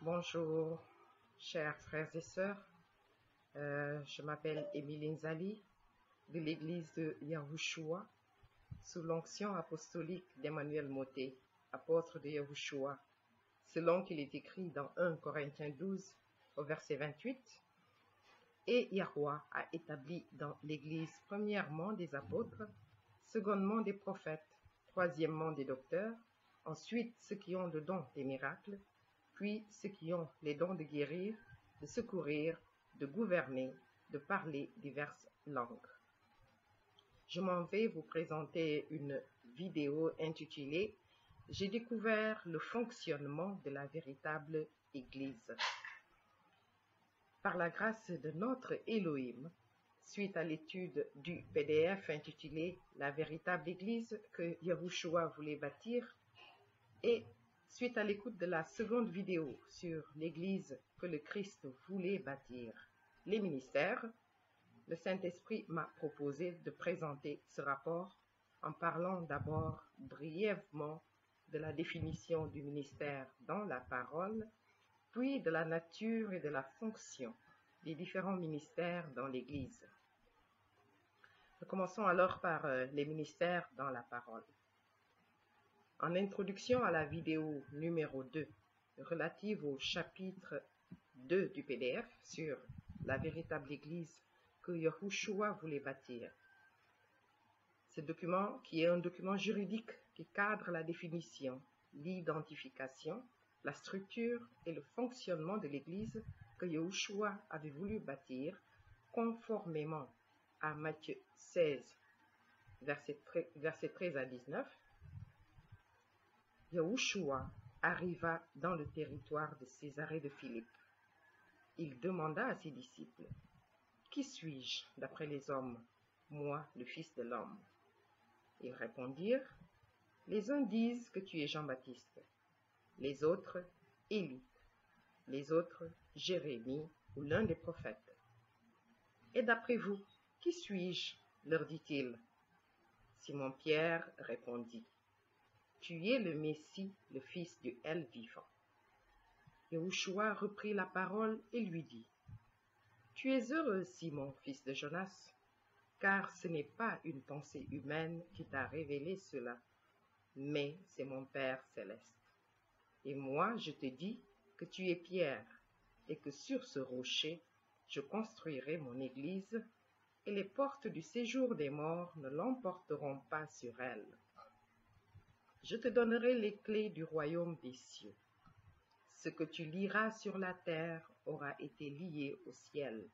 Bonjour, chers frères et sœurs. Je m'appelle Émilie Nzali de l'église de Yahushua, sous l'onction apostolique d'Emmanuel Moté, apôtre de Yahushua, selon qu'il est écrit dans 1 Corinthiens 12, au verset 28. Et Yahweh a établi dans l'église premièrement des apôtres, secondement des prophètes, troisièmement des docteurs, ensuite ceux qui ont le don des miracles, puis ceux qui ont les dons de guérir, de secourir, de gouverner, de parler diverses langues. Je m'en vais vous présenter une vidéo intitulée « J'ai découvert le fonctionnement de la véritable Église ». Par la grâce de notre Elohim, suite à l'étude du PDF intitulé « La véritable Église que Yahushua voulait bâtir » et suite à l'écoute de la seconde vidéo sur l'Église que le Christ voulait bâtir, les ministères, le Saint-Esprit m'a proposé de présenter ce rapport en parlant d'abord brièvement de la définition du ministère dans la parole, puis de la nature et de la fonction des différents ministères dans l'Église. Nous commençons alors par les ministères dans la parole. En introduction à la vidéo numéro 2, relative au chapitre 2 du PDF sur la véritable Église que Yahushua voulait bâtir. Ce document, qui est un document juridique qui cadre la définition, l'identification, la structure et le fonctionnement de l'Église que Yahushua avait voulu bâtir, conformément à Matthieu 16, versets 13 à 19, Yahushua arriva dans le territoire de Césarée de Philippe. Il demanda à ses disciples, « Qui suis-je d'après les hommes, moi, le Fils de l'homme » Ils répondirent, « Les uns disent que tu es Jean-Baptiste, les autres, Élie, les autres, Jérémie ou l'un des prophètes. Et d'après vous, qui suis-je » leur dit-il. Simon-Pierre répondit, « Tu es le Messie, le Fils du El vivant. » Yahushua reprit la parole et lui dit, « Tu es heureux, Simon, fils de Jonas, car ce n'est pas une pensée humaine qui t'a révélé cela, mais c'est mon Père céleste. Et moi, je te dis que tu es Pierre, et que sur ce rocher, je construirai mon église, et les portes du séjour des morts ne l'emporteront pas sur elle. Je te donnerai les clés du royaume des cieux. Ce que tu liras sur la terre aura été lié au ciel.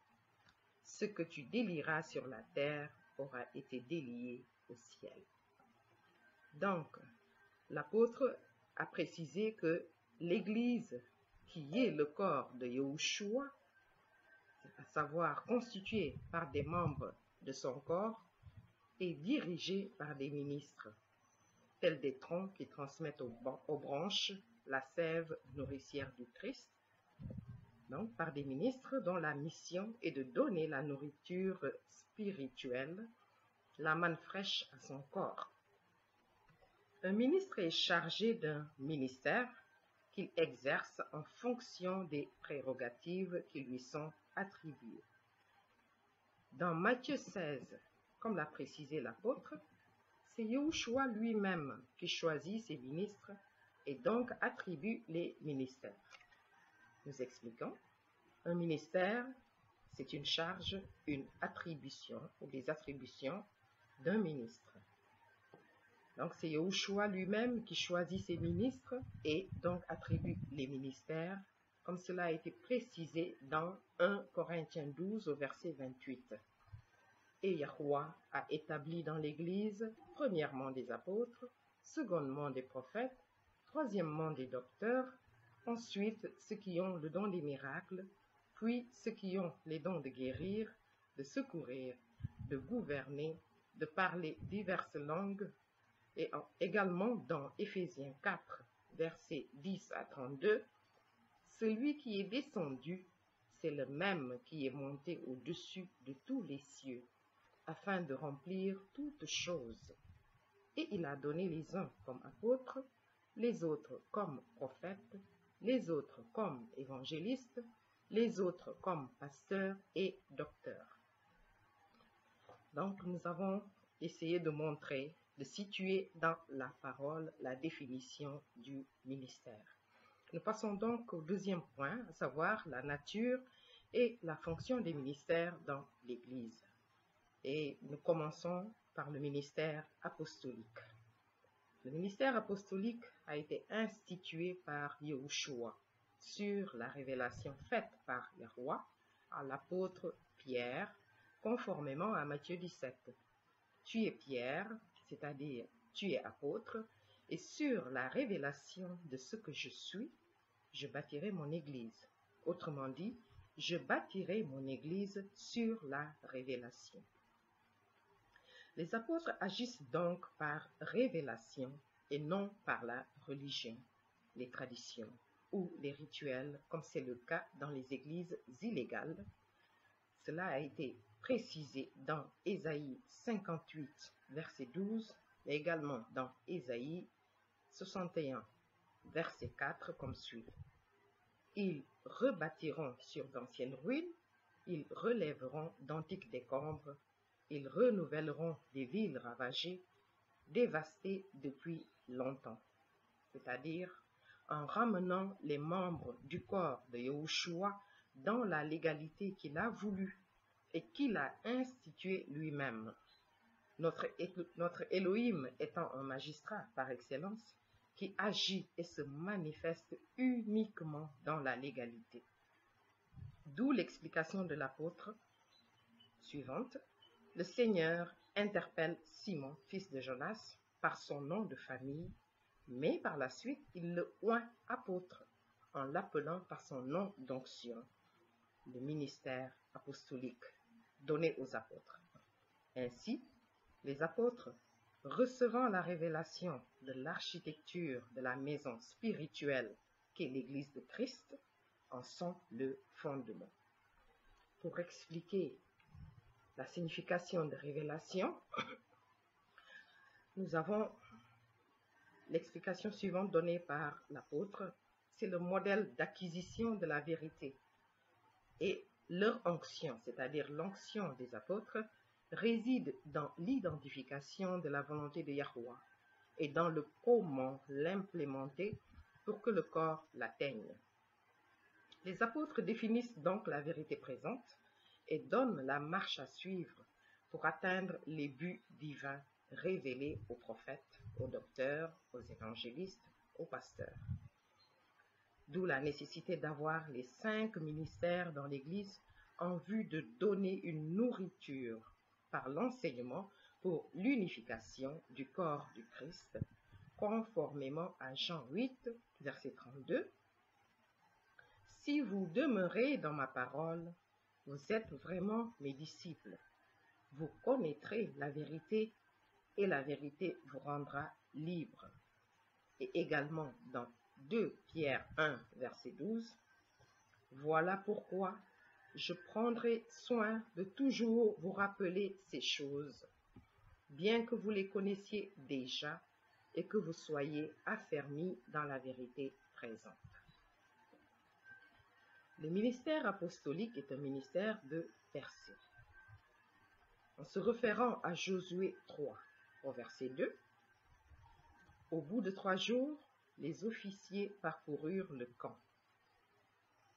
Ce que tu délieras sur la terre aura été délié au ciel. » Donc, l'apôtre a précisé que l'Église, qui est le corps de Yahushua, à savoir constituée par des membres de son corps, est dirigée par des ministres, tels des troncs qui transmettent aux branches la sève nourricière du Christ, donc par des ministres dont la mission est de donner la nourriture spirituelle, la manne fraîche à son corps. Un ministre est chargé d'un ministère qu'il exerce en fonction des prérogatives qui lui sont attribuées. Dans Matthieu 16, comme l'a précisé l'apôtre, c'est Yahushua lui-même qui choisit ses ministres et donc attribue les ministères. Nous expliquons. Un ministère, c'est une charge, une attribution ou des attributions d'un ministre. Donc c'est Yahushua lui-même qui choisit ses ministres et donc attribue les ministères, comme cela a été précisé dans 1 Corinthiens 12 au verset 28. Et Yahweh a établi dans l'Église, premièrement des apôtres, secondement des prophètes, troisièmement des docteurs, ensuite ceux qui ont le don des miracles, puis ceux qui ont les dons de guérir, de secourir, de gouverner, de parler diverses langues, et également dans Éphésiens 4, versets 10 à 32, celui qui est descendu, c'est le même qui est monté au-dessus de tous les cieux, afin de remplir toutes choses. Et il a donné les uns comme apôtres, les autres comme prophètes, les autres comme évangélistes, les autres comme pasteurs et docteurs. Donc, nous avons essayé de montrer, de situer dans la parole la définition du ministère. Nous passons donc au deuxième point, à savoir la nature et la fonction des ministères dans l'Église. Et nous commençons par le ministère apostolique. Le ministère apostolique a été institué par Yahushua sur la révélation faite par Yahweh à l'apôtre Pierre, conformément à Matthieu 17. Tu es Pierre, c'est-à-dire tu es apôtre, et sur la révélation de ce que je suis, je bâtirai mon Église. Autrement dit, je bâtirai mon Église sur la révélation. Les apôtres agissent donc par révélation et non par la religion, les traditions ou les rituels, comme c'est le cas dans les églises illégales. Cela a été précisé dans Ésaïe 58, verset 12, mais également dans Ésaïe 61, verset 4, comme suit. Ils rebâtiront sur d'anciennes ruines, ils relèveront d'antiques décombres, ils renouvelleront des villes ravagées, dévastées depuis longtemps. C'est-à-dire en ramenant les membres du corps de Yahushua dans la légalité qu'il a voulu et qu'il a instituée lui-même. Notre Elohim étant un magistrat par excellence, qui agit et se manifeste uniquement dans la légalité. D'où l'explication de l'apôtre suivante. Le Seigneur interpelle Simon, fils de Jonas, par son nom de famille, mais par la suite, il le oint apôtre en l'appelant par son nom d'onction, le ministère apostolique donné aux apôtres. Ainsi, les apôtres, recevant la révélation de l'architecture de la maison spirituelle qu'est l'Église de Christ, en sont le fondement. Pour expliquer la signification de révélation, nous avons l'explication suivante donnée par l'apôtre. C'est le modèle d'acquisition de la vérité. Et leur onction, c'est-à-dire l'onction des apôtres, réside dans l'identification de la volonté de Yahweh et dans le comment l'implémenter pour que le corps l'atteigne. Les apôtres définissent donc la vérité présente et donnent la marche à suivre pour atteindre les buts divins révélés aux prophètes, aux docteurs, aux évangélistes, aux pasteurs. D'où la nécessité d'avoir les 5 ministères dans l'Église en vue de donner une nourriture par l'enseignement pour l'unification du corps du Christ, conformément à Jean 8, verset 32. Si vous demeurez dans ma parole, vous êtes vraiment mes disciples. Vous connaîtrez la vérité et la vérité vous rendra libre. Et également dans 2 Pierre 1, verset 12, voilà pourquoi je prendrai soin de toujours vous rappeler ces choses, bien que vous les connaissiez déjà et que vous soyez affermis dans la vérité présente. Le ministère apostolique est un ministère de percée. En se référant à Josué 3, au verset 2, au bout de 3 jours, les officiers parcoururent le camp,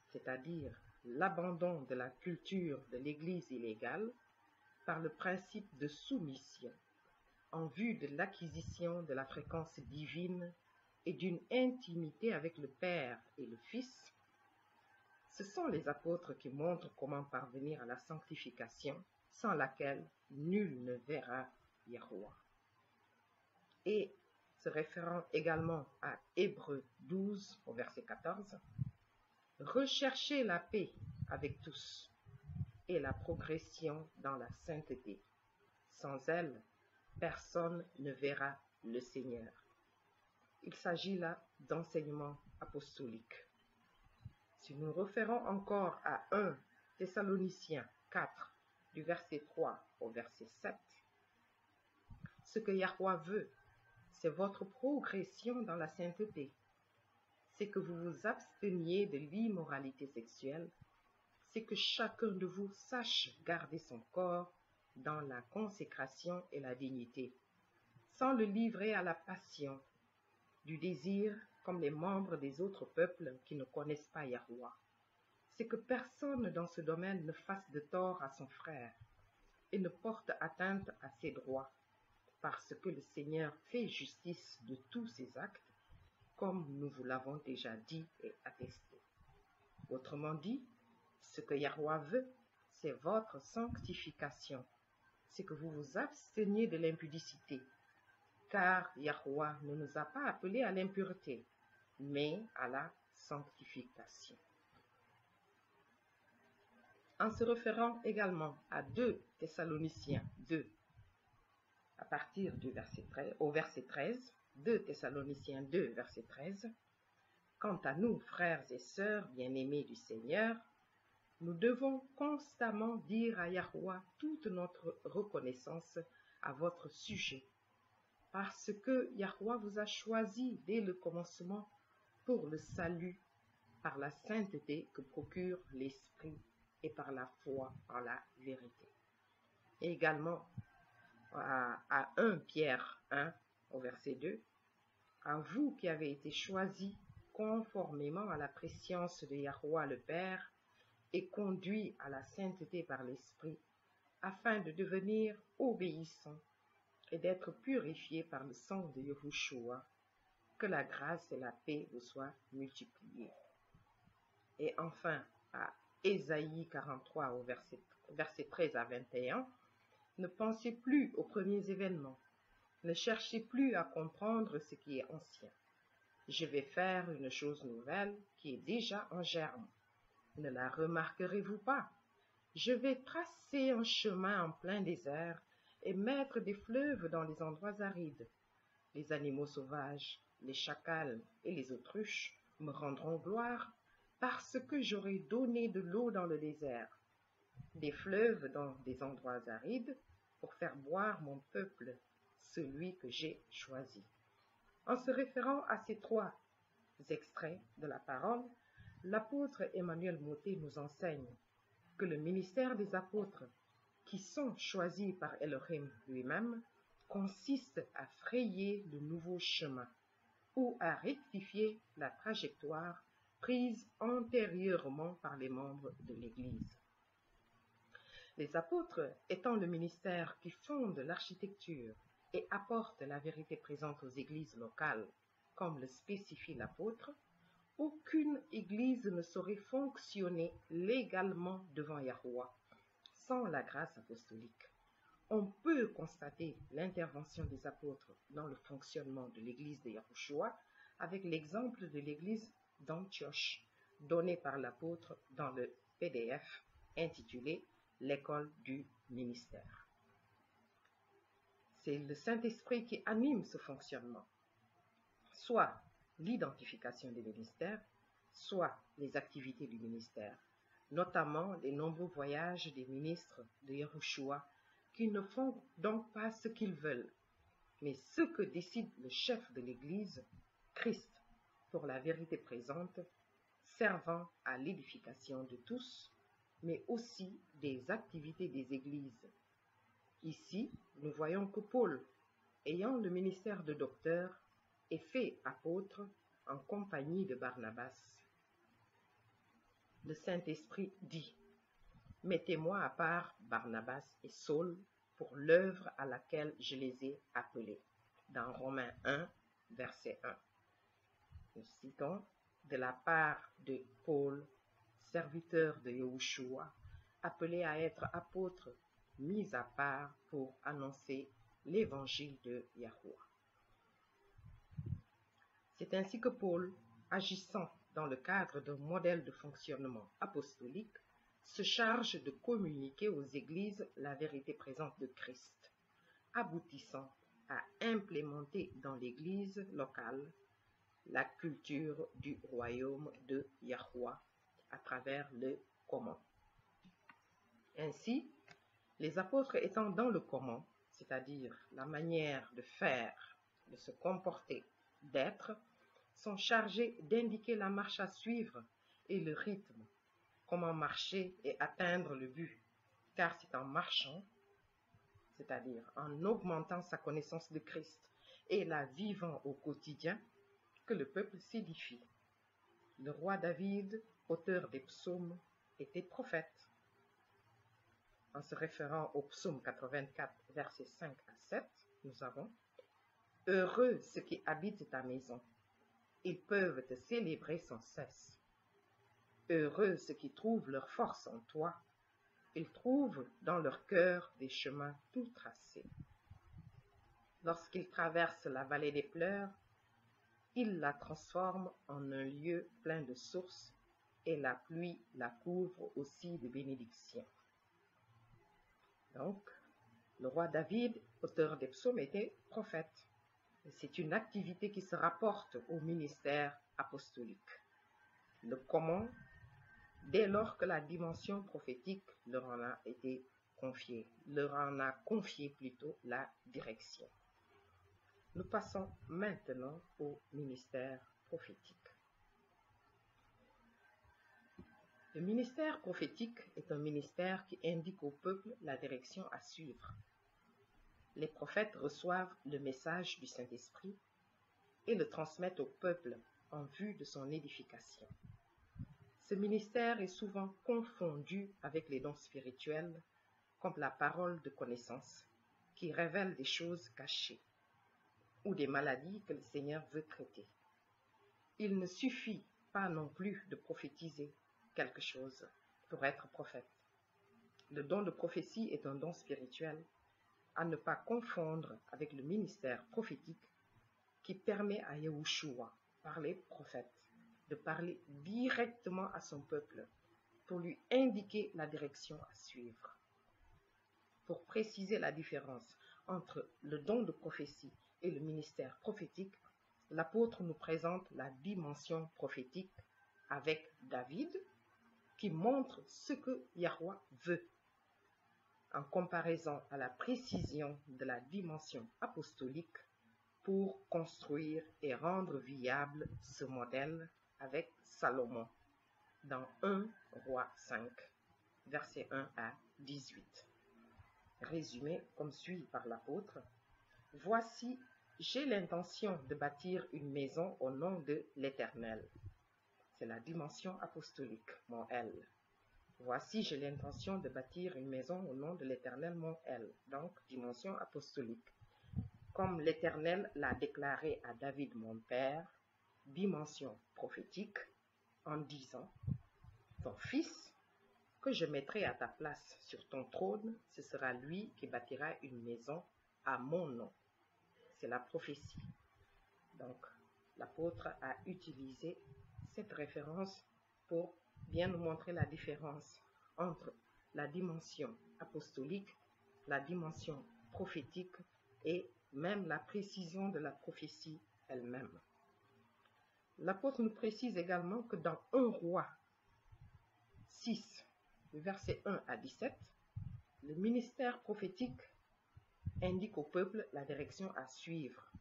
c'est-à-dire l'abandon de la culture de l'Église illégale par le principe de soumission, en vue de l'acquisition de la fréquence divine et d'une intimité avec le Père et le Fils. Ce sont les apôtres qui montrent comment parvenir à la sanctification, sans laquelle nul ne verra Yahweh. Et se référant également à Hébreux 12, au verset 14, recherchez la paix avec tous et la progression dans la sainteté. Sans elle, personne ne verra le Seigneur. Il s'agit là d'enseignement apostolique. Si nous référons encore à 1 Thessaloniciens 4, du verset 3 au verset 7, ce que Yahweh veut, c'est votre progression dans la sainteté. c'est que vous vous absteniez de l'immoralité sexuelle, c'est que chacun de vous sache garder son corps dans la consécration et la dignité, sans le livrer à la passion du désir comme les membres des autres peuples qui ne connaissent pas Yahuwah. C'est que personne dans ce domaine ne fasse de tort à son frère et ne porte atteinte à ses droits, parce que le Seigneur fait justice de tous ses actes, comme nous vous l'avons déjà dit et attesté. Autrement dit, ce que Yahuwah veut, c'est votre sanctification, c'est que vous vous absteniez de l'impudicité, car Yahuwah ne nous a pas appelés à l'impureté, mais à la sanctification. En se référant également à 2 Thessaloniciens 2, à partir du verset 13, 2 Thessaloniciens 2, verset 13, quant à nous, frères et sœurs bien-aimés du Seigneur, nous devons constamment dire à Yahuwah toute notre reconnaissance à votre sujet, parce que Yahuwah vous a choisi dès le commencement pour le salut par la sainteté que procure l'Esprit et par la foi en la vérité. Et également à 1 Pierre 1 au verset 2, à vous qui avez été choisis conformément à la prescience de Yahuwah le Père et conduits à la sainteté par l'Esprit, afin de devenir obéissants et d'être purifiés par le sang de Yahushua, que la grâce et la paix vous soient multipliées. Et enfin, à Ésaïe 43 au verset 13 à 21, ne pensez plus aux premiers événements, ne cherchez plus à comprendre ce qui est ancien. Je vais faire une chose nouvelle qui est déjà en germe. Ne la remarquerez-vous pas? Je vais tracer un chemin en plein désert et mettre des fleuves dans les endroits arides. Les animaux sauvages, les chacals et les autruches me rendront gloire parce que j'aurai donné de l'eau dans le désert, des fleuves dans des endroits arides pour faire boire mon peuple, celui que j'ai choisi. En se référant à ces 3 extraits de la parole, l'apôtre Emmanuel Moté nous enseigne que le ministère des apôtres, qui sont choisis par Elohim lui-même, consiste à frayer de nouveaux chemins ou à rectifier la trajectoire prise antérieurement par les membres de l'Église. Les apôtres étant le ministère qui fonde l'architecture et apporte la vérité présente aux églises locales, comme le spécifie l'apôtre, aucune église ne saurait fonctionner légalement devant Yahuwah sans la grâce apostolique. On peut constater l'intervention des apôtres dans le fonctionnement de l'église de Yahushua avec l'exemple de l'église d'Antioche, donné par l'apôtre dans le PDF intitulé « L'école du ministère ». C'est le Saint-Esprit qui anime ce fonctionnement, soit l'identification des ministères, soit les activités du ministère, notamment les nombreux voyages des ministres de Yahushua qui ne font donc pas ce qu'ils veulent, mais ce que décide le chef de l'Église, Christ, pour la vérité présente, servant à l'édification de tous, mais aussi des activités des églises. Ici, nous voyons que Paul, ayant le ministère de docteur, est fait apôtre en compagnie de Barnabas. Le Saint-Esprit dit « Mettez-moi à part Barnabas et Saul pour l'œuvre à laquelle je les ai appelés » dans Romains 1, verset 1. Nous citons « De la part de Paul, serviteur de Yahushua, appelé à être apôtre, mis à part pour annoncer l'évangile de Yahuwah. » C'est ainsi que Paul, agissant dans le cadre d'un modèle de fonctionnement apostolique, se charge de communiquer aux églises la vérité présente de Christ, aboutissant à implémenter dans l'église locale la culture du royaume de Yahuwah à travers le comment. Ainsi, les apôtres étant dans le comment, c'est-à-dire la manière de faire, de se comporter, d'être, sont chargés d'indiquer la marche à suivre et le rythme, comment marcher et atteindre le but, car c'est en marchant, c'est-à-dire en augmentant sa connaissance de Christ et la vivant au quotidien, que le peuple s'édifie. Le roi David, auteur des psaumes, était prophète. En se référant au psaume 84, versets 5 à 7, nous avons « Heureux ceux qui habitent ta maison, ils peuvent te célébrer sans cesse. Heureux ceux qui trouvent leur force en toi, ils trouvent dans leur cœur des chemins tout tracés. Lorsqu'ils traversent la vallée des pleurs, ils la transforment en un lieu plein de sources et la pluie la couvre aussi de bénédictions. » Donc, le roi David, auteur des psaumes, était prophète. C'est une activité qui se rapporte au ministère apostolique. Le comment, dès lors que la dimension prophétique leur en a été confiée, leur en a confié plutôt la direction. Nous passons maintenant au ministère prophétique. Le ministère prophétique est un ministère qui indique au peuple la direction à suivre. Les prophètes reçoivent le message du Saint-Esprit et le transmettent au peuple en vue de son édification. Ce ministère est souvent confondu avec les dons spirituels, comme la parole de connaissance, qui révèle des choses cachées, ou des maladies que le Seigneur veut traiter. Il ne suffit pas non plus de prophétiser quelque chose pour être prophète. Le don de prophétie est un don spirituel, à ne pas confondre avec le ministère prophétique qui permet à Yahushua, par les prophètes, de parler directement à son peuple pour lui indiquer la direction à suivre. Pour préciser la différence entre le don de prophétie et le ministère prophétique, l'apôtre nous présente la dimension prophétique avec David, qui montre ce que Yahweh veut, en comparaison à la précision de la dimension apostolique pour construire et rendre viable ce modèle avec Salomon dans 1 Roi 5, versets 1 à 18. Résumé comme suit par l'apôtre: « Voici, j'ai l'intention de bâtir une maison au nom de l'Éternel. » C'est la dimension apostolique, mon L. Voici, j'ai l'intention de bâtir une maison au nom de l'Éternel, mon L. Donc, dimension apostolique. Comme l'Éternel l'a déclaré à David, mon père, dimension prophétique, en disant: ton fils, que je mettrai à ta place sur ton trône, ce sera lui qui bâtira une maison à mon nom. C'est la prophétie. Donc, l'apôtre a utilisé cette référence pour bien nous montrer la différence entre la dimension apostolique, la dimension prophétique et même la précision de la prophétie elle-même. L'apôtre nous précise également que dans 1 Roi 6, versets 1 à 17, le ministère prophétique indique au peuple la direction à suivre,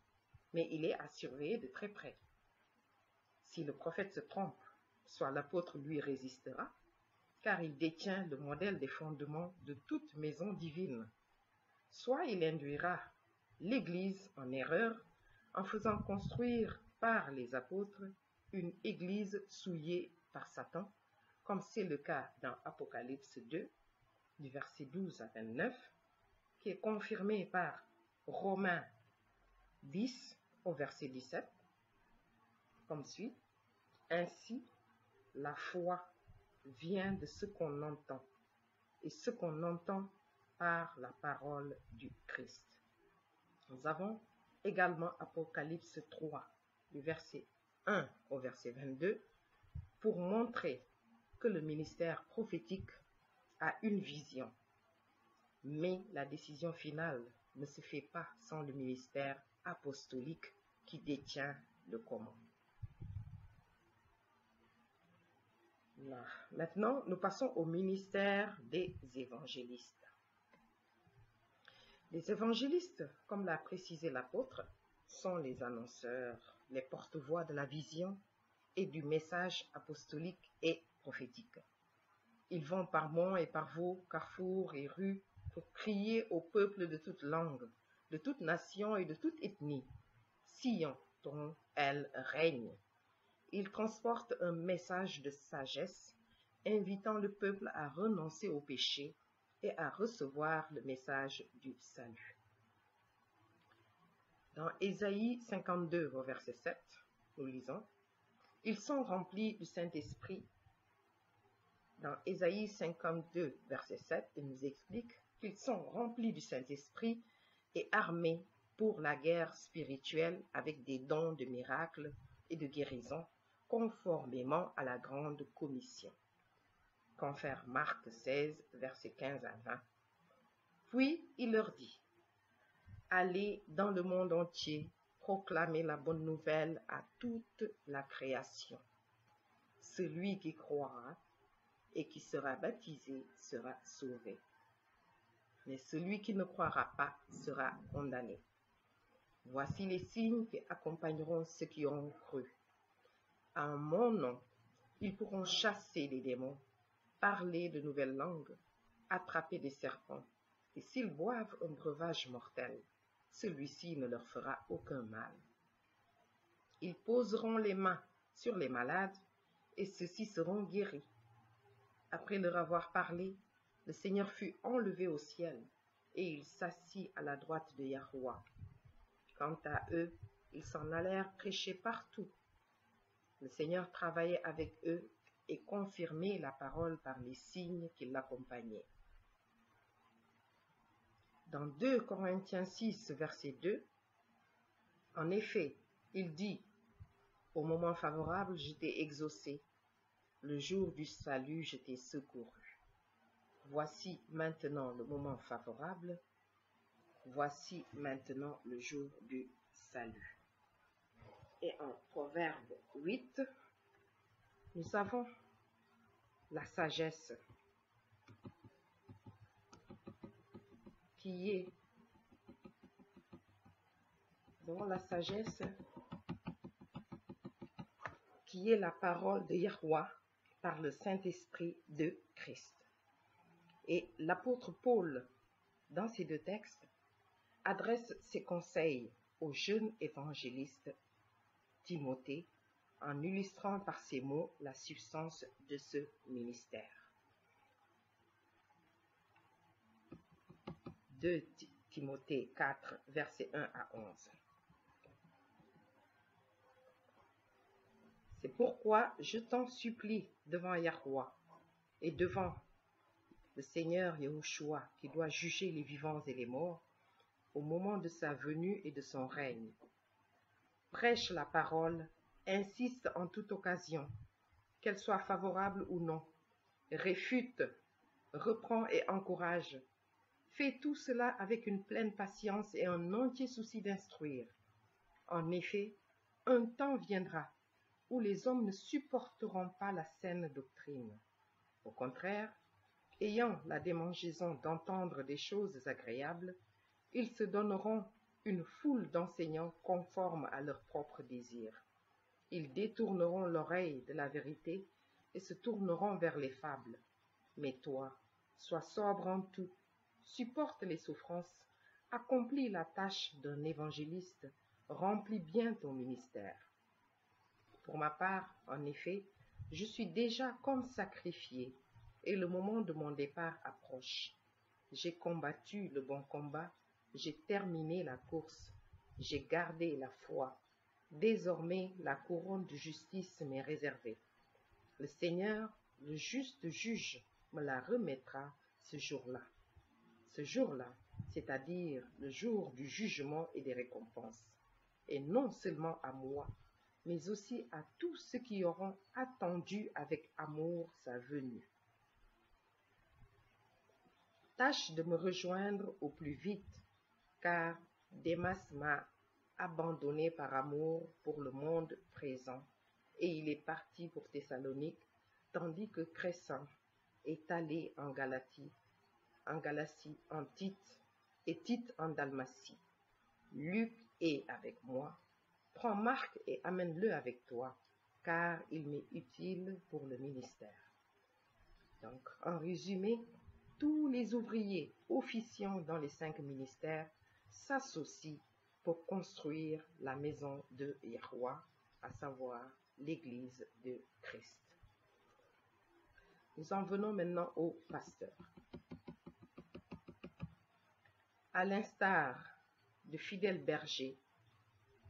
mais il est à surveiller de très près. Si le prophète se trompe, soit l'apôtre lui résistera, car il détient le modèle des fondements de toute maison divine, soit il induira l'Église en erreur en faisant construire par les apôtres une Église souillée par Satan, comme c'est le cas dans Apocalypse 2, du verset 12 à 29, qui est confirmé par Romains 10 au verset 17, comme suit: « Ainsi, la foi vient de ce qu'on entend, et ce qu'on entend par la parole du Christ. » Nous avons également Apocalypse 3, du verset 1 au verset 22, pour montrer que le ministère prophétique a une vision. Mais la décision finale ne se fait pas sans le ministère apostolique qui détient le comment. Là. Maintenant, nous passons au ministère des évangélistes. Les évangélistes, comme l'a précisé l'apôtre, sont les annonceurs, les porte-voix de la vision et du message apostolique et prophétique. Ils vont par monts et par vaux, carrefours et rues pour crier au peuple de toute langue, de toute nation et de toute ethnie. Sion, dont elle règne. Ils transportent un message de sagesse, invitant le peuple à renoncer au péché et à recevoir le message du salut. Dans Ésaïe 52, au verset 7, nous lisons « Ils sont remplis du Saint-Esprit ». Dans Ésaïe 52, verset 7, il nous explique qu'ils sont remplis du Saint-Esprit et armés pour la guerre spirituelle avec des dons de miracles et de guérison, conformément à la grande commission. Confère Marc 16, versets 15 à 20. Puis il leur dit, « Allez dans le monde entier, proclamez la bonne nouvelle à toute la création. Celui qui croira et qui sera baptisé sera sauvé. Mais celui qui ne croira pas sera condamné. Voici les signes qui accompagneront ceux qui auront cru. En mon nom, ils pourront chasser les démons, parler de nouvelles langues, attraper des serpents, et s'ils boivent un breuvage mortel, celui-ci ne leur fera aucun mal. Ils poseront les mains sur les malades, et ceux-ci seront guéris. » Après leur avoir parlé, le Seigneur fut enlevé au ciel, et il s'assit à la droite de Yahweh. Quant à eux, ils s'en allèrent prêcher partout. Le Seigneur travaillait avec eux et confirmait la parole par les signes qui l'accompagnaient. Dans 2 Corinthiens 6, verset 2, en effet, il dit, « Au moment favorable, je t'ai exaucé. Le jour du salut, je t'ai secouru. » Voici maintenant le moment favorable. Voici maintenant le jour du salut. Et en Proverbe 8, nous avons la sagesse qui est la parole de Yahweh par le Saint-Esprit de Christ. Et l'apôtre Paul, dans ces deux textes, adresse ses conseils au jeune évangéliste Timothée en illustrant par ces mots la substance de ce ministère. 2 Timothée 4, versets 1 à 11. C'est pourquoi je t'en supplie devant Yahweh et devant le Seigneur Yahushua qui doit juger les vivants et les morts au moment de sa venue et de son règne. Prêche la parole, insiste en toute occasion, qu'elle soit favorable ou non, réfute, reprend et encourage. Fais tout cela avec une pleine patience et un entier souci d'instruire. En effet, un temps viendra où les hommes ne supporteront pas la saine doctrine. Au contraire, ayant la démangeaison d'entendre des choses agréables, ils se donneront une foule d'enseignants conformes à leurs propres désirs. Ils détourneront l'oreille de la vérité et se tourneront vers les fables. Mais toi, sois sobre en tout, supporte les souffrances, accomplis la tâche d'un évangéliste, remplis bien ton ministère. Pour ma part, en effet, je suis déjà comme sacrifié, et le moment de mon départ approche. J'ai combattu le bon combat, j'ai terminé la course, j'ai gardé la foi. Désormais, la couronne de justice m'est réservée. Le Seigneur, le juste juge, me la remettra ce jour-là. Ce jour-là, c'est-à-dire le jour du jugement et des récompenses. Et non seulement à moi, mais aussi à tous ceux qui auront attendu avec amour sa venue. Tâche de me rejoindre au plus vite, car Démas m'a abandonné par amour pour le monde présent, et il est parti pour Thessalonique, tandis que Crescens est allé en Galatie, en Tite, et Tite en Dalmatie. Luc et avec moi, prends Marc et amène-le avec toi, car il m'est utile pour le ministère. Donc, en résumé, tous les ouvriers officiant dans les 5 ministères s'associent pour construire la maison de Yahweh, à savoir l'Église de Christ. Nous en venons maintenant au pasteur. À l'instar de fidèles bergers,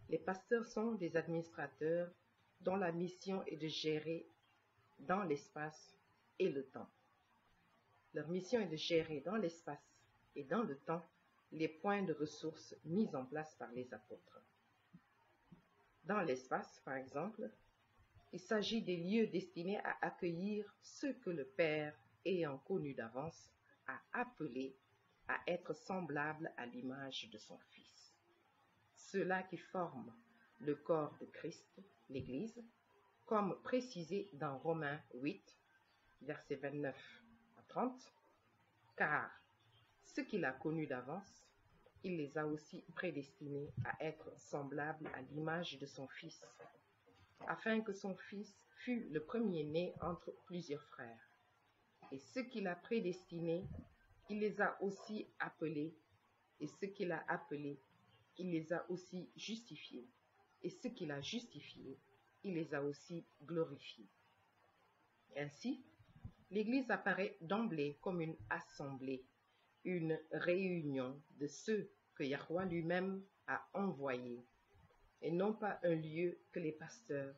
les pasteurs sont des administrateurs dont la mission est de gérer dans l'espace et le temps. Leur mission est de gérer dans l'espace et dans le temps les points de ressources mis en place par les apôtres. Dans l'espace, par exemple, il s'agit des lieux destinés à accueillir ceux que le Père, ayant connu d'avance, a appelés à être semblables à l'image de son Fils. Ceux-là qui forment le corps de Christ, l'Église, comme précisé dans Romains 8, versets 29 à 30, car ceux qu'il a connus d'avance, il les a aussi prédestinés à être semblables à l'image de son Fils, afin que son Fils fût le premier-né entre plusieurs frères. Et ceux qu'il a prédestinés, il les a aussi appelés, et ceux qu'il a appelés, il les a aussi justifiés, et ceux qu'il a justifiés, il les a aussi glorifiés. Ainsi, l'Église apparaît d'emblée comme une assemblée, une réunion de ceux que Yahweh lui-même a envoyés, et non pas un lieu que les pasteurs,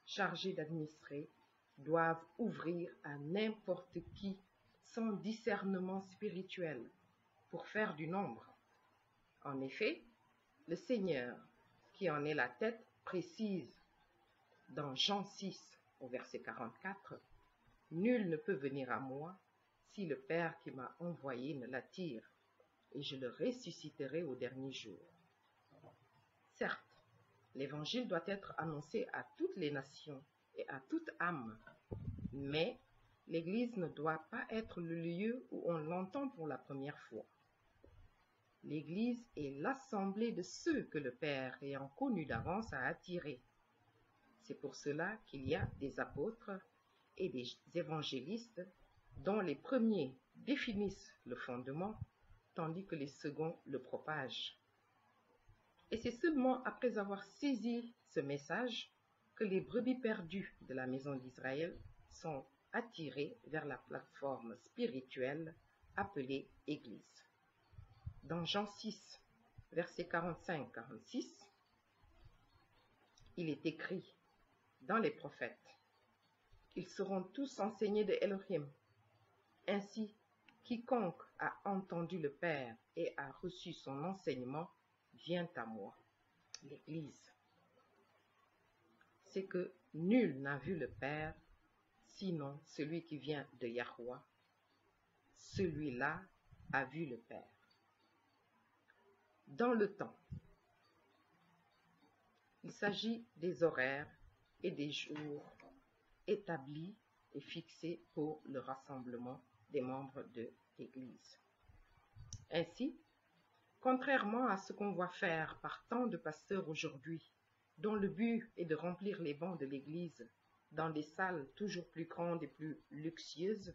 chargés d'administrer, doivent ouvrir à n'importe qui sans discernement spirituel pour faire du nombre. En effet, le Seigneur, qui en est la tête, précise dans Jean 6 au verset 44, « Nul ne peut venir à moi si le Père qui m'a envoyé ne l'attire, et je le ressusciterai au dernier jour. » Certes, l'Évangile doit être annoncé à toutes les nations et à toute âme, mais l'Église ne doit pas être le lieu où on l'entend pour la première fois. L'Église est l'assemblée de ceux que le Père, ayant connu d'avance, a attirés. C'est pour cela qu'il y a des apôtres et des évangélistes dont les premiers définissent le fondement, tandis que les seconds le propagent. Et c'est seulement après avoir saisi ce message que les brebis perdues de la maison d'Israël sont attirées vers la plateforme spirituelle appelée Église. Dans Jean 6, versets 45-46, il est écrit dans les prophètes, « Ils seront tous enseignés de Elohim. Ainsi, quiconque a entendu le Père et a reçu son enseignement vient à moi. » L'Église. C'est que nul n'a vu le Père, sinon celui qui vient de Yahweh. Celui-là a vu le Père. Dans le temps, il s'agit des horaires et des jours établis et fixés pour le rassemblement des membres de l'Église. Ainsi, contrairement à ce qu'on voit faire par tant de pasteurs aujourd'hui, dont le but est de remplir les bancs de l'Église dans des salles toujours plus grandes et plus luxueuses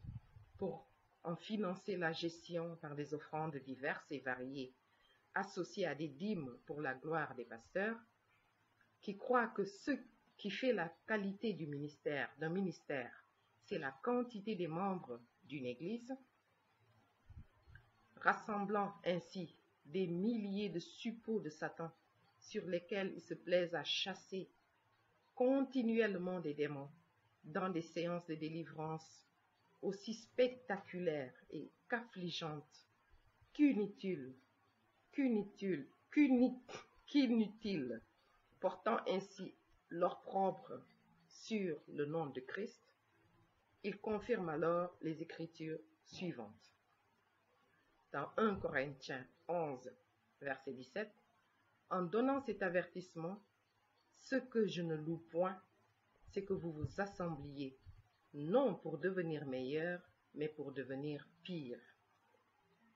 pour en financer la gestion par des offrandes diverses et variées, associées à des dîmes pour la gloire des pasteurs, qui croient que ce qui fait la qualité d'un ministère, c'est la quantité des membres d'une Église, rassemblant ainsi des milliers de suppôts de Satan sur lesquels il se plaise à chasser continuellement des démons dans des séances de délivrance aussi spectaculaires et qu'affligeantes qu'inutiles, portant ainsi l'opprobre sur le nom de Christ, il confirme alors les Écritures suivantes. Dans 1 Corinthiens 11, verset 17, « En donnant cet avertissement, ce que je ne loue point, c'est que vous vous assembliez, non pour devenir meilleur, mais pour devenir pire. »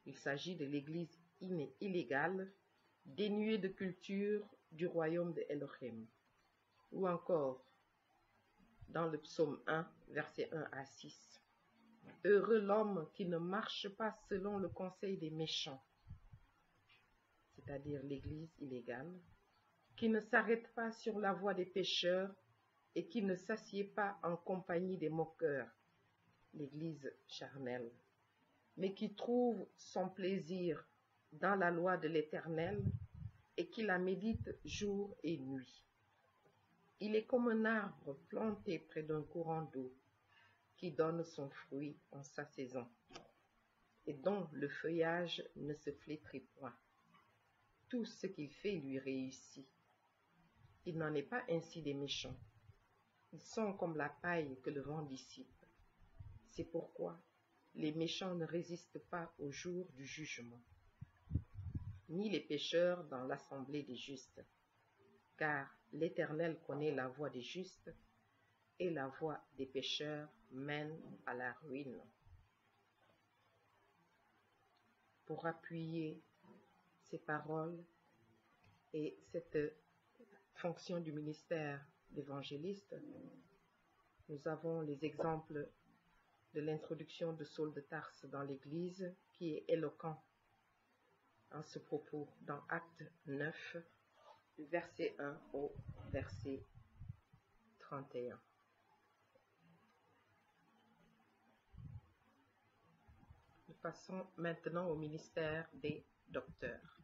Il s'agit de l'Église illégale dénué de culture du royaume de Elohim. Ou encore, dans le psaume 1, versets 1 à 6. Heureux l'homme qui ne marche pas selon le conseil des méchants, c'est-à-dire l'Église illégale, qui ne s'arrête pas sur la voie des pécheurs et qui ne s'assied pas en compagnie des moqueurs, l'Église charnelle, mais qui trouve son plaisir dans la loi de l'Éternel et qui la médite jour et nuit. Il est comme un arbre planté près d'un courant d'eau qui donne son fruit en sa saison et dont le feuillage ne se flétrit point. Tout ce qu'il fait lui réussit. Il n'en est pas ainsi des méchants. Ils sont comme la paille que le vent dissipe. C'est pourquoi les méchants ne résistent pas au jour du jugement, ni les pécheurs dans l'assemblée des justes, car l'Éternel connaît la voie des justes, et la voie des pécheurs mène à la ruine. Pour appuyer ces paroles et cette fonction du ministère d'évangéliste, nous avons les exemples de l'introduction de Saul de Tarse dans l'Église qui est éloquent en ce propos dans Acte 9, du verset 1 au verset 31. Nous passons maintenant au ministère des docteurs.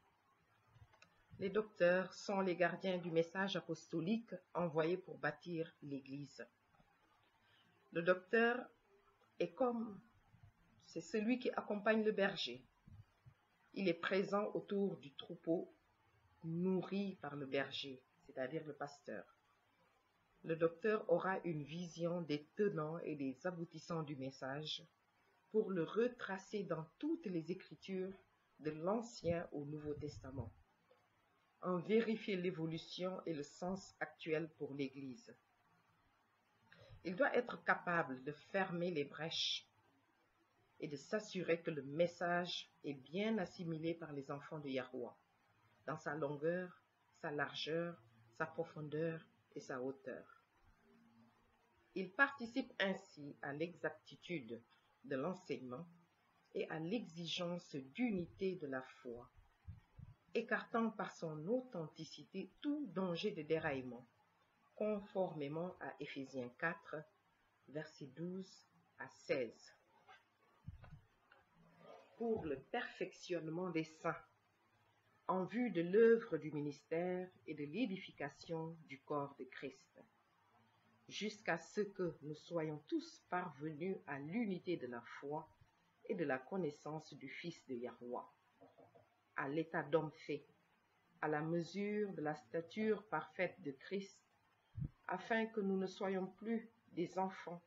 Les docteurs sont les gardiens du message apostolique envoyé pour bâtir l'Église. Le docteur c'est celui qui accompagne le berger. Il est présent autour du troupeau nourri par le berger, c'est-à-dire le pasteur. Le docteur aura une vision des tenants et des aboutissants du message pour le retracer dans toutes les Écritures de l'Ancien au Nouveau Testament, en vérifier l'évolution et le sens actuel pour l'Église. Il doit être capable de fermer les brèches et de s'assurer que le message est bien assimilé par les enfants de Yahuwah, dans sa longueur, sa largeur, sa profondeur et sa hauteur. Il participe ainsi à l'exactitude de l'enseignement et à l'exigence d'unité de la foi, écartant par son authenticité tout danger de déraillement, conformément à Éphésiens 4, versets 12 à 16. Pour le perfectionnement des saints, en vue de l'œuvre du ministère et de l'édification du corps de Christ, jusqu'à ce que nous soyons tous parvenus à l'unité de la foi et de la connaissance du Fils de Yahuwah, à l'état d'homme fait, à la mesure de la stature parfaite de Christ, afin que nous ne soyons plus des enfants,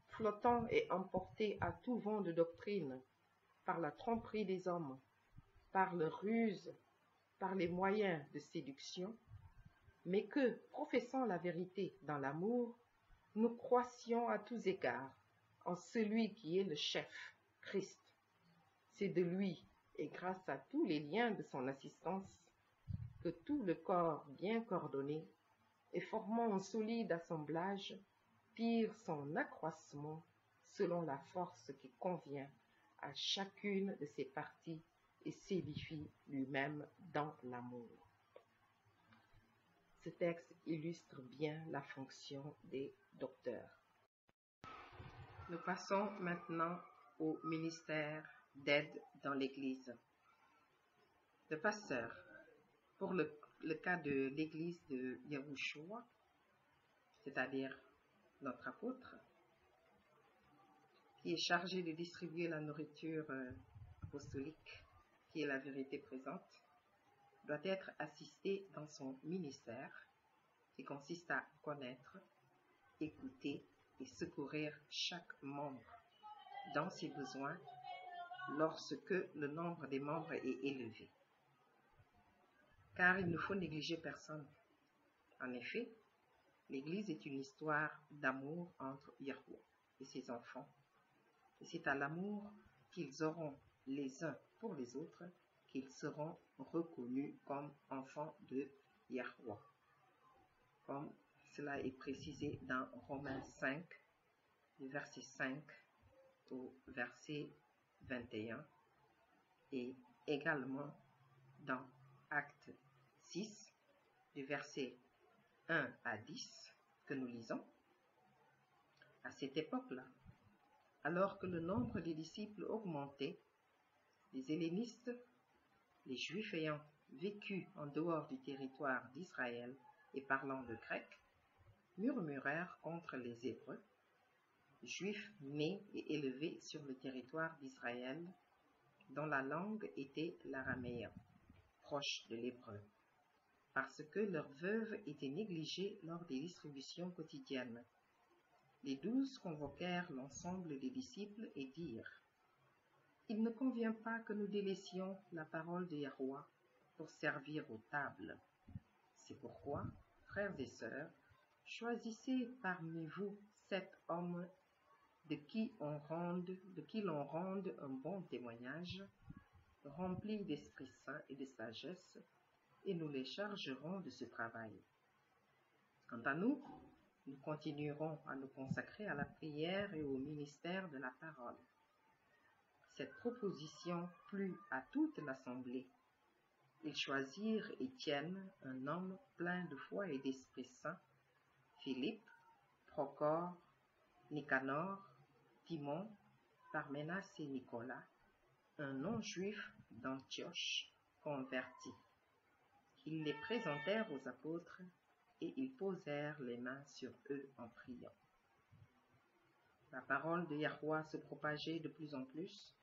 flottant et emportés à tout vent de doctrine, par la tromperie des hommes, par leur ruse, par les moyens de séduction, mais que, professant la vérité dans l'amour, nous croissions à tous égards en celui qui est le chef, Christ. C'est de lui et grâce à tous les liens de son assistance que tout le corps bien coordonné et formant un solide assemblage tire son accroissement selon la force qui convient à chacune de ses parties et s'édifie lui-même dans l'amour. Ce texte illustre bien la fonction des docteurs. Nous passons maintenant au ministère d'aide dans l'Église. Le pasteur, pour le cas de l'Église de Yahushua, c'est-à-dire notre apôtre, qui est chargé de distribuer la nourriture apostolique, qui est la vérité présente, doit être assisté dans son ministère, qui consiste à connaître, écouter et secourir chaque membre dans ses besoins lorsque le nombre des membres est élevé. Car il ne faut négliger personne. En effet, l'Église est une histoire d'amour entre Yahuwah et ses enfants. Et c'est à l'amour qu'ils auront les uns pour les autres qu'ils seront reconnus comme enfants de Yahweh, comme cela est précisé dans Romains 5, du verset 5 au verset 21, et également dans Actes 6, du verset 1 à 10, que nous lisons. À cette époque-là, alors que le nombre des disciples augmentait, les hellénistes, les Juifs ayant vécu en dehors du territoire d'Israël et parlant le grec, murmurèrent contre les Hébreux, Juifs nés et élevés sur le territoire d'Israël, dont la langue était l'araméen, proche de l'hébreu, parce que leurs veuves étaient négligées lors des distributions quotidiennes. Les 12 convoquèrent l'ensemble des disciples et dirent: Il ne convient pas que nous délaissions la parole de Yahweh pour servir aux tables. C'est pourquoi, frères et sœurs, choisissez parmi vous 7 hommes de qui l'on rende un bon témoignage, remplis d'Esprit Saint et de sagesse, et nous les chargerons de ce travail. Quant à nous, nous continuerons à nous consacrer à la prière et au ministère de la parole. Cette proposition plut à toute l'assemblée. Ils choisirent Étienne, un homme plein de foi et d'Esprit Saint, Philippe, Procore, Nicanor, Timon, Parménas et Nicolas, un non-juif d'Antioche, converti. Ils les présentèrent aux apôtres et ils posèrent les mains sur eux en priant. La parole de Yahweh se propageait de plus en plus.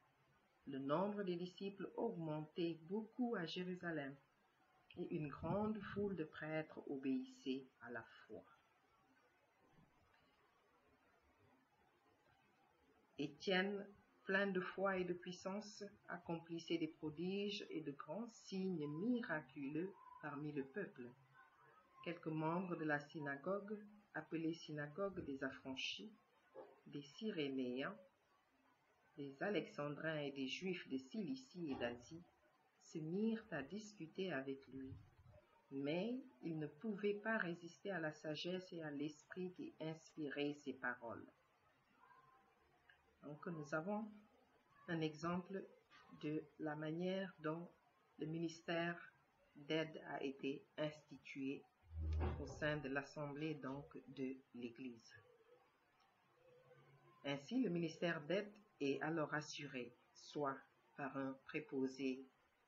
Le nombre des disciples augmentait beaucoup à Jérusalem et une grande foule de prêtres obéissait à la foi. Étienne, plein de foi et de puissance, accomplissait des prodiges et de grands signes miraculeux parmi le peuple. Quelques membres de la synagogue, appelée synagogue des affranchis, des Cyrénéens, des Alexandrins et des Juifs de Cilicie et d'Asie, se mirent à discuter avec lui. Mais ils ne pouvaient pas résister à la sagesse et à l'esprit qui inspirait ses paroles. Donc nous avons un exemple de la manière dont le ministère d'aide a été institué au sein de l'assemblée donc de l'Église. Ainsi, le ministère d'aide est alors assuré soit par un préposé,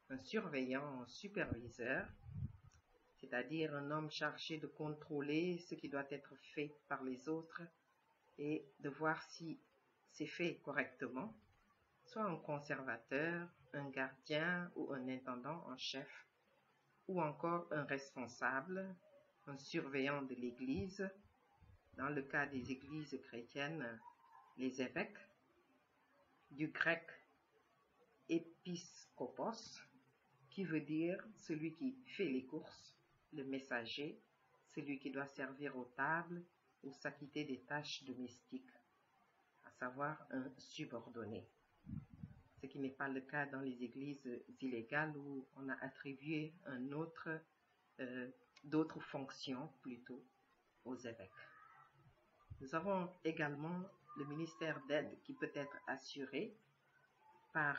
un surveillant, un superviseur, c'est-à-dire un homme chargé de contrôler ce qui doit être fait par les autres et de voir si c'est fait correctement, soit un conservateur, un gardien ou un intendant en chef, ou encore un responsable, un surveillant de l'Église, dans le cas des églises chrétiennes, les évêques, du grec épiscopos, qui veut dire celui qui fait les courses, le messager, celui qui doit servir aux tables ou s'acquitter des tâches domestiques, à savoir un subordonné. Ce qui n'est pas le cas dans les églises illégales où on a attribué d'autres fonctions plutôt aux évêques. Nous avons également le ministère d'aide qui peut être assuré par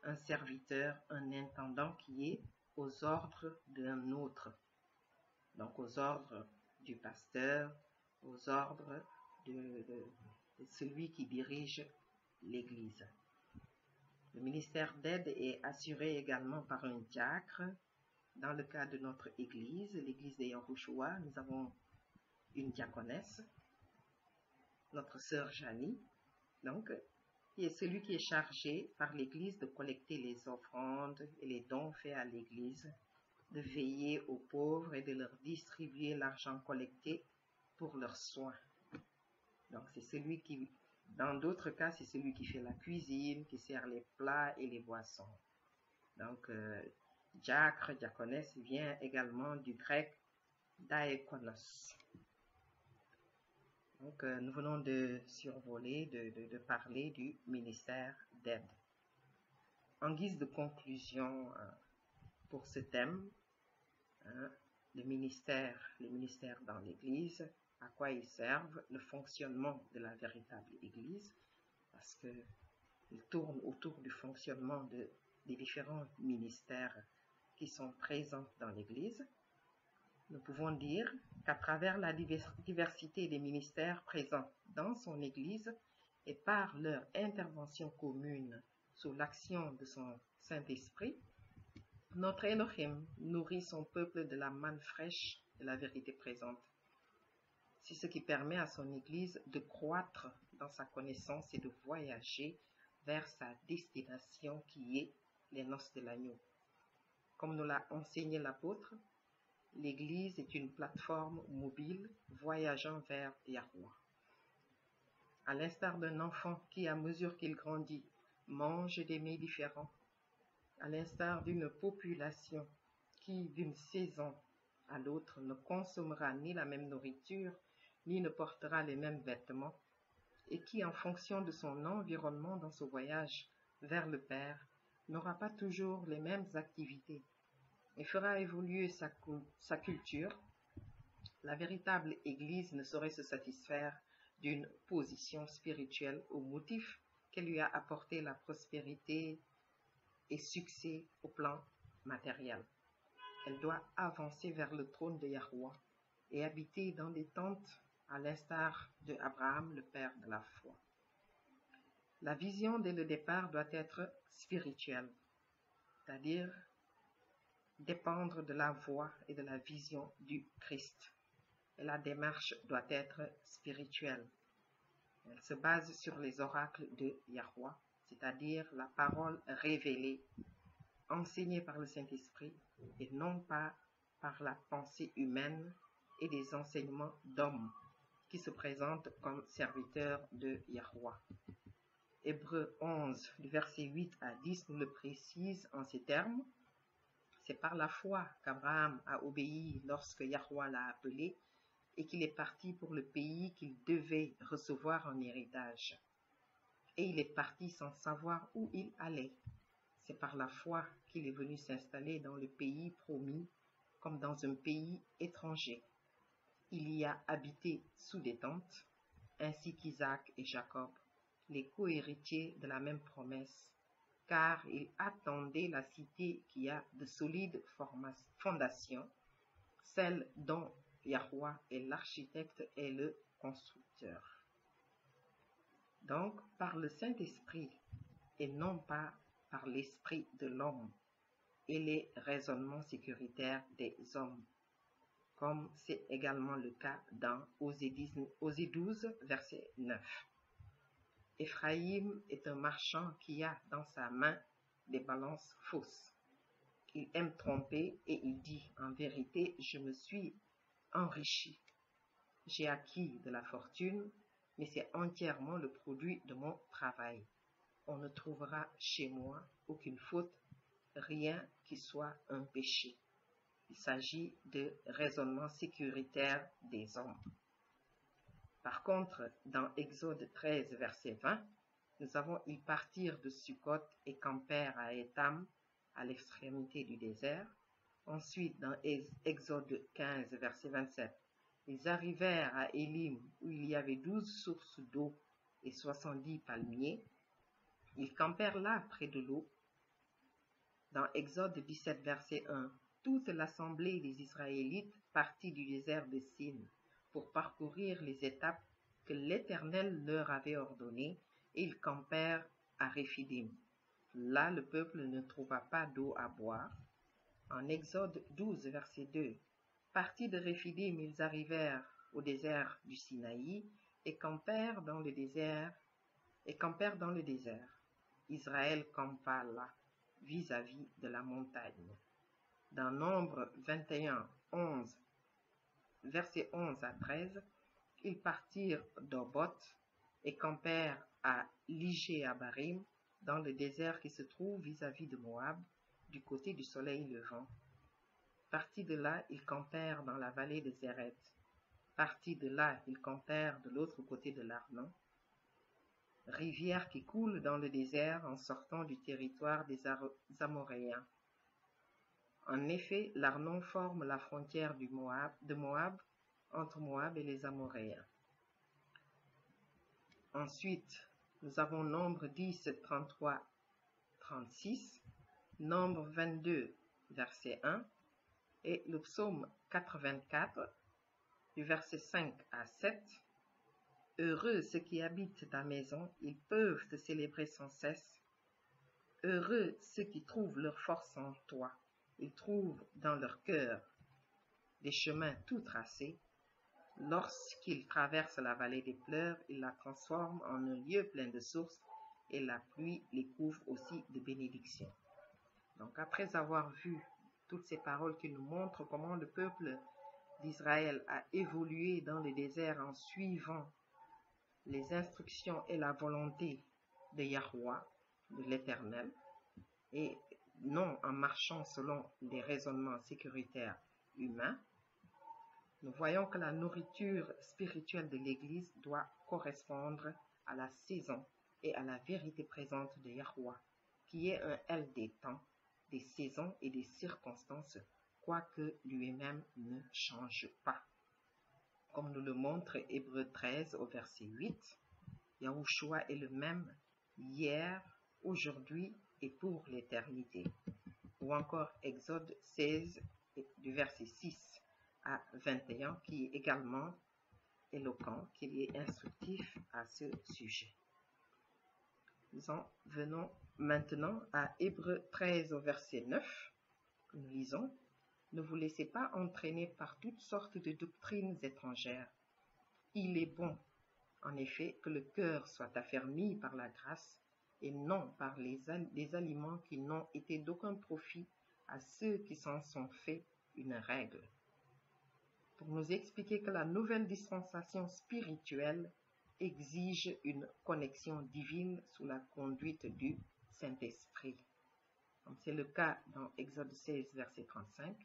un serviteur, un intendant qui est aux ordres d'un autre. Donc aux ordres du pasteur, aux ordres de celui qui dirige l'Église. Le ministère d'aide est assuré également par un diacre. Dans le cas de notre Église, l'Église de Yahushua, nous avons une diaconesse, notre sœur Janie, donc, qui est celui qui est chargé par l'Église de collecter les offrandes et les dons faits à l'Église, de veiller aux pauvres et de leur distribuer l'argent collecté pour leurs soins. Donc c'est celui qui, dans d'autres cas, c'est celui qui fait la cuisine, qui sert les plats et les boissons. Donc diacre, diaconesse vient également du grec diakonos. Donc nous venons de survoler, de parler du ministère d'aide. En guise de conclusion pour ce thème, les ministères dans l'Église, à quoi ils servent, le fonctionnement de la véritable Église, parce qu'ils tournent autour du fonctionnement des différents ministères qui sont présents dans l'Église. Nous pouvons dire qu'à travers la diversité des ministères présents dans son Église et par leur intervention commune sous l'action de son Saint-Esprit, notre Elohim nourrit son peuple de la manne fraîche de la vérité présente. C'est ce qui permet à son Église de croître dans sa connaissance et de voyager vers sa destination qui est les noces de l'agneau. Comme nous l'a enseigné l'apôtre, l'Église est une plateforme mobile voyageant vers Yahweh. À l'instar d'un enfant qui, à mesure qu'il grandit, mange des mets différents, à l'instar d'une population qui, d'une saison à l'autre, ne consommera ni la même nourriture, ni ne portera les mêmes vêtements, et qui, en fonction de son environnement dans ce voyage vers le Père, n'aura pas toujours les mêmes activités, et fera évoluer sa culture, la véritable Église ne saurait se satisfaire d'une position spirituelle au motif qu'elle lui a apporté la prospérité et succès au plan matériel. Elle doit avancer vers le trône de Yahweh et habiter dans des tentes à l'instar de Abraham, le père de la foi. La vision dès le départ doit être spirituelle, c'est-à-dire dépendre de la voix et de la vision du Christ. Et la démarche doit être spirituelle. Elle se base sur les oracles de Yahweh, c'est-à-dire la parole révélée, enseignée par le Saint-Esprit, et non pas par la pensée humaine et des enseignements d'hommes qui se présentent comme serviteurs de Yahweh. Hébreux 11, du verset 8 à 10, nous le précise en ces termes. C'est par la foi qu'Abraham a obéi lorsque Yahweh l'a appelé et qu'il est parti pour le pays qu'il devait recevoir en héritage. Et il est parti sans savoir où il allait. C'est par la foi qu'il est venu s'installer dans le pays promis comme dans un pays étranger. Il y a habité sous des tentes, ainsi qu'Isaac et Jacob, les co-héritiers de la même promesse, car il attendait la cité qui a de solides fondations, celle dont Yahweh est l'architecte et le constructeur. Donc, par le Saint-Esprit et non pas par l'esprit de l'homme et les raisonnements sécuritaires des hommes, comme c'est également le cas dans Osée 12, verset 9. Éphraïm est un marchand qui a dans sa main des balances fausses. Il aime tromper et il dit, en vérité, je me suis enrichi. J'ai acquis de la fortune, mais c'est entièrement le produit de mon travail. On ne trouvera chez moi aucune faute, rien qui soit un péché. Il s'agit de raisonnement sécuritaire des hommes. Par contre, dans Exode 13, verset 20, nous avons « Ils partirent de Sukkot et campèrent à Étam, à l'extrémité du désert. » Ensuite, dans Exode 15, verset 27, ils arrivèrent à Élim, où il y avait 12 sources d'eau et 70 palmiers. Ils campèrent là, près de l'eau. Dans Exode 17, verset 1, toute l'assemblée des Israélites partit du désert de Sin pour parcourir les étapes que l'Éternel leur avait ordonnées, et ils campèrent à Réphidim. Là, le peuple ne trouva pas d'eau à boire. En Exode 12, verset 2, partis de Réphidim, ils arrivèrent au désert du Sinaï et campèrent dans le désert. Israël campa là, vis-à-vis de la montagne. Dans Nombre 21, 11, versets 11 à 13, ils partirent d'Oboth et campèrent à Ligé-Abarim, dans le désert qui se trouve vis-à-vis de Moab, du côté du soleil levant. Partis de là, ils campèrent dans la vallée de Zéret. Partis de là, ils campèrent de l'autre côté de l'Arnon. rivière qui coule dans le désert en sortant du territoire des Amoréens. En effet, l'Arnon forme la frontière de Moab, entre Moab et les Amoréens. Ensuite, nous avons Nombre 10, 33, 36, Nombre 22, verset 1, et le psaume 84, du verset 5 à 7. Heureux ceux qui habitent ta maison, ils peuvent te célébrer sans cesse. Heureux ceux qui trouvent leur force en toi, ils trouvent dans leur cœur des chemins tout tracés. Lorsqu'ils traversent la vallée des pleurs, ils la transforment en un lieu plein de sources, et la pluie les couvre aussi de bénédictions. Donc après avoir vu toutes ces paroles qui nous montrent comment le peuple d'Israël a évolué dans le désert en suivant les instructions et la volonté de Yahweh, de l'Éternel, et non en marchant selon les raisonnements sécuritaires humains, nous voyons que la nourriture spirituelle de l'Église doit correspondre à la saison et à la vérité présente de Yahweh, qui est un elle des temps, des saisons et des circonstances, quoique lui-même ne change pas. Comme nous le montre Hébreux 13 au verset 8, Yahushua est le même hier, aujourd'hui et pour l'éternité. Ou encore Exode 16 du verset 6 à 21 qui est également éloquent, qui est instructif à ce sujet. Nous en venons maintenant à Hébreux 13 au verset 9. Nous lisons: Ne vous laissez pas entraîner par toutes sortes de doctrines étrangères. Il est bon, en effet, que le cœur soit affermi par la grâce et non par des aliments qui n'ont été d'aucun profit à ceux qui s'en sont fait une règle. Pour nous expliquer que la nouvelle dispensation spirituelle exige une connexion divine sous la conduite du Saint-Esprit. Comme c'est le cas dans Exode 16, verset 35,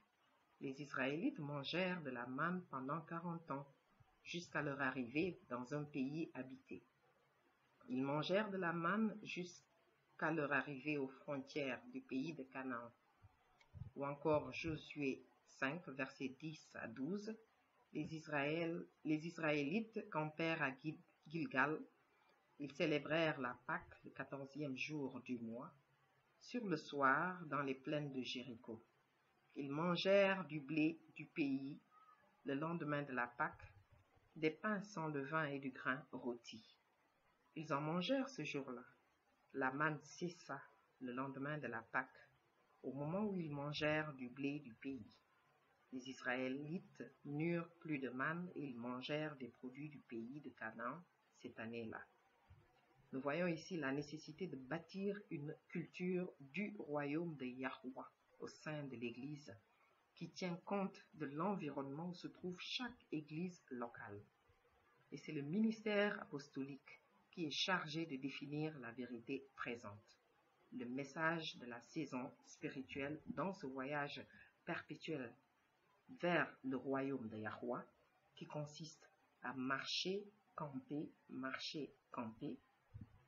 les Israélites mangèrent de la manne pendant 40 ans, jusqu'à leur arrivée dans un pays habité. Ils mangèrent de la manne jusqu'à leur arrivée aux frontières du pays de Canaan. Ou encore Josué 5, versets 10 à 12, les Israélites campèrent à Gilgal. Ils célébrèrent la Pâque le 14e jour du mois, sur le soir dans les plaines de Jéricho. Ils mangèrent du blé du pays le lendemain de la Pâque, des pains sans levain et du grain rôti. Ils en mangèrent ce jour-là. La manne cessa le lendemain de la Pâque, au moment où ils mangèrent du blé du pays. Les Israélites n'eurent plus de manne et ils mangèrent des produits du pays de Canaan cette année-là. Nous voyons ici la nécessité de bâtir une culture du royaume de Yahweh au sein de l'Église, qui tient compte de l'environnement où se trouve chaque Église locale. Et c'est le ministère apostolique qui est chargé de définir la vérité présente, le message de la saison spirituelle dans ce voyage perpétuel vers le royaume de Yahweh, qui consiste à marcher, camper,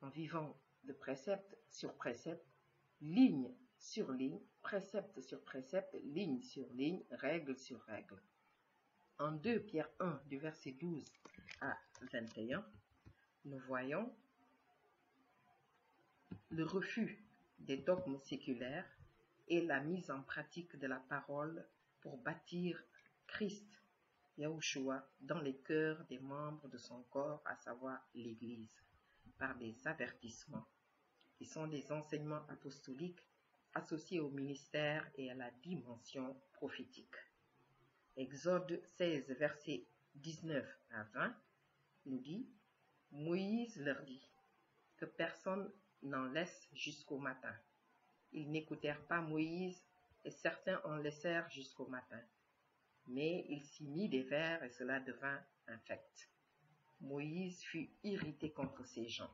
en vivant de précepte sur précepte, ligne sur ligne, précepte sur précepte, ligne sur ligne, règle sur règle. En 2 Pierre 1, du verset 12 à 21, nous voyons le refus des dogmes séculaires et la mise en pratique de la parole pour bâtir Christ, Yahushua, dans les cœurs des membres de son corps, à savoir l'Église, par des avertissements, qui sont des enseignements apostoliques associés au ministère et à la dimension prophétique. Exode 16, versets 19 à 20, nous dit: Moïse leur dit que personne n'en laisse jusqu'au matin. Ils n'écoutèrent pas Moïse, et certains en laissèrent jusqu'au matin. Mais il s'y mit des vers, et cela devint infect. Moïse fut irrité contre ces gens.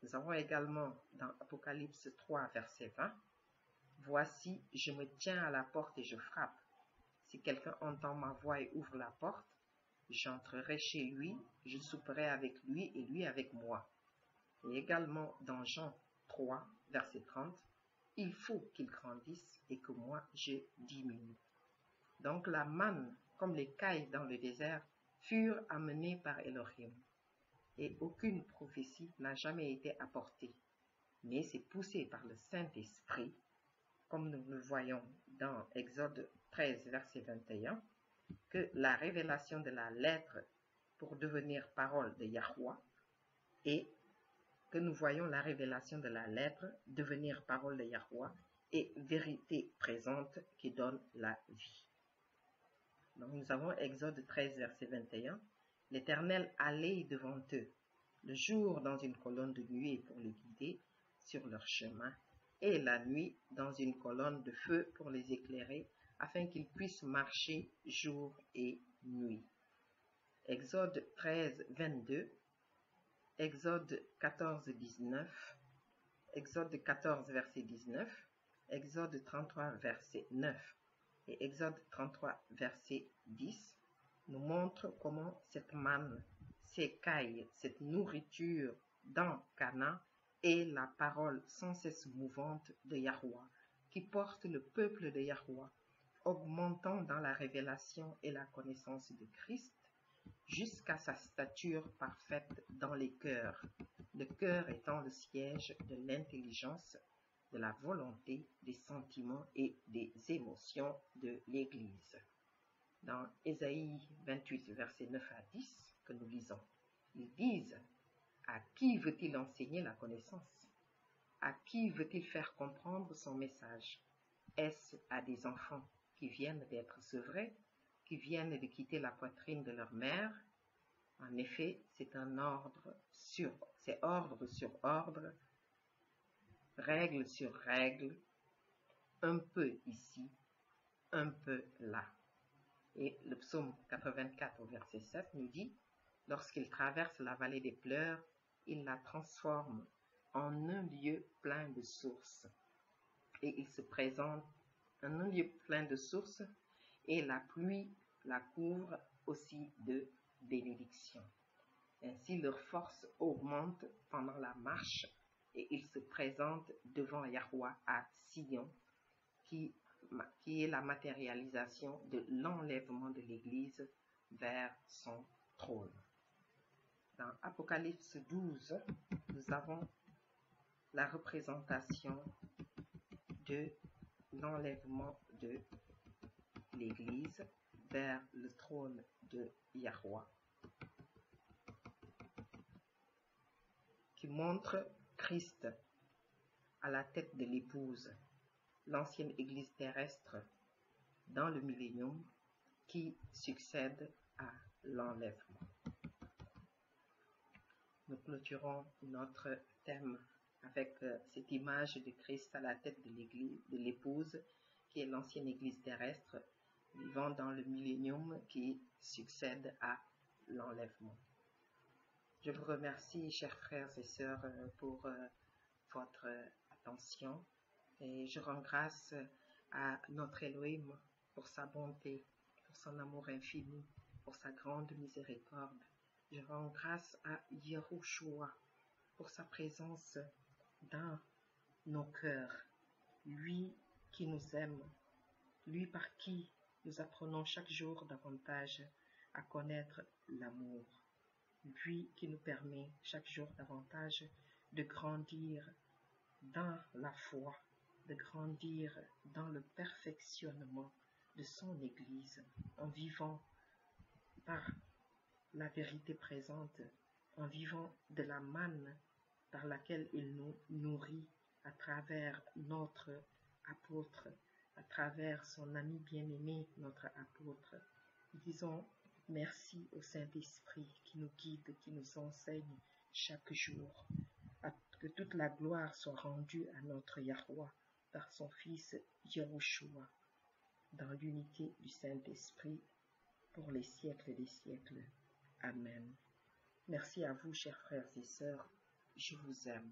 Nous avons également dans Apocalypse 3, verset 20, Voici, je me tiens à la porte et je frappe. Si quelqu'un entend ma voix et ouvre la porte, j'entrerai chez lui, je souperai avec lui et lui avec moi. Et également dans Jean 3, verset 30, « Il faut qu'il grandisse et que moi je diminue. » Donc la manne, comme les cailles dans le désert, furent amenées par Elohim. Et aucune prophétie n'a jamais été apportée, mais c'est poussé par le Saint-Esprit, comme nous le voyons dans Exode 13, verset 21, que la révélation de la lettre pour devenir parole de Yahweh et que nous voyons la révélation de la lettre devenir parole de Yahweh et vérité présente qui donne la vie. Donc nous avons Exode 13, verset 21. L'Éternel allait devant eux le jour dans une colonne de nuée pour les guider sur leur chemin et la nuit dans une colonne de feu pour les éclairer afin qu'ils puissent marcher jour et nuit. Exode 13, 22, Exode 14, 19, Exode 14, verset 19, Exode 33, verset 9 et Exode 33, verset 10 nous montrent comment cette manne, ces cailles, cette nourriture dans Canaan est la parole sans cesse mouvante de Yahweh, qui porte le peuple de Yahweh, augmentant dans la révélation et la connaissance de Christ, jusqu'à sa stature parfaite dans les cœurs, le cœur étant le siège de l'intelligence, de la volonté, des sentiments et des émotions de l'Église. Dans Ésaïe 28, versets 9 à 10, que nous lisons, ils disent « À qui veut-il enseigner la connaissance? À qui veut-il faire comprendre son message? Est-ce à des enfants qui viennent d'être sevrés, qui viennent de quitter la poitrine de leur mère? En effet, c'est ordre sur ordre, règle sur règle, un peu ici, un peu là. » Et le psaume 84 au verset 7 nous dit « Lorsqu'il traverse la vallée des pleurs, il la transforme en un lieu plein de sources. » Et il se présente en un lieu plein de sources et la pluie la couvre aussi de bénédictions. Ainsi leur force augmente pendant la marche et ils se présentent devant Yahweh à Sion, qui est la matérialisation de l'enlèvement de l'Église vers son trône. Dans Apocalypse 12, nous avons la représentation de l'enlèvement de l'Église vers le trône de Yahweh, qui montre Christ à la tête de l'épouse, l'ancienne Église terrestre dans le millénium qui succède à l'enlèvement. Nous clôturons notre thème avec cette image de Christ à la tête de l'église, de l'épouse, qui est l'ancienne Église terrestre, vivant dans le millénium qui succède à l'enlèvement. Je vous remercie, chers frères et sœurs, pour votre attention et je rends grâce à notre Elohim pour sa bonté, pour son amour infini, pour sa grande miséricorde. Je rends grâce à Yahushua pour sa présence dans nos cœurs, lui qui nous aime, lui par qui nous apprenons chaque jour davantage à connaître l'amour, lui qui nous permet chaque jour davantage de grandir dans la foi, de grandir dans le perfectionnement de son Église en vivant par la vérité présente, en vivant de la manne par laquelle il nous nourrit à travers notre apôtre, à travers son ami bien-aimé, notre apôtre. Disons merci au Saint-Esprit qui nous guide, qui nous enseigne chaque jour. Que toute la gloire soit rendue à notre Yahweh par son Fils Yahushua, dans l'unité du Saint-Esprit, pour les siècles des siècles. Amen. Merci à vous, chers frères et sœurs. Je vous aime.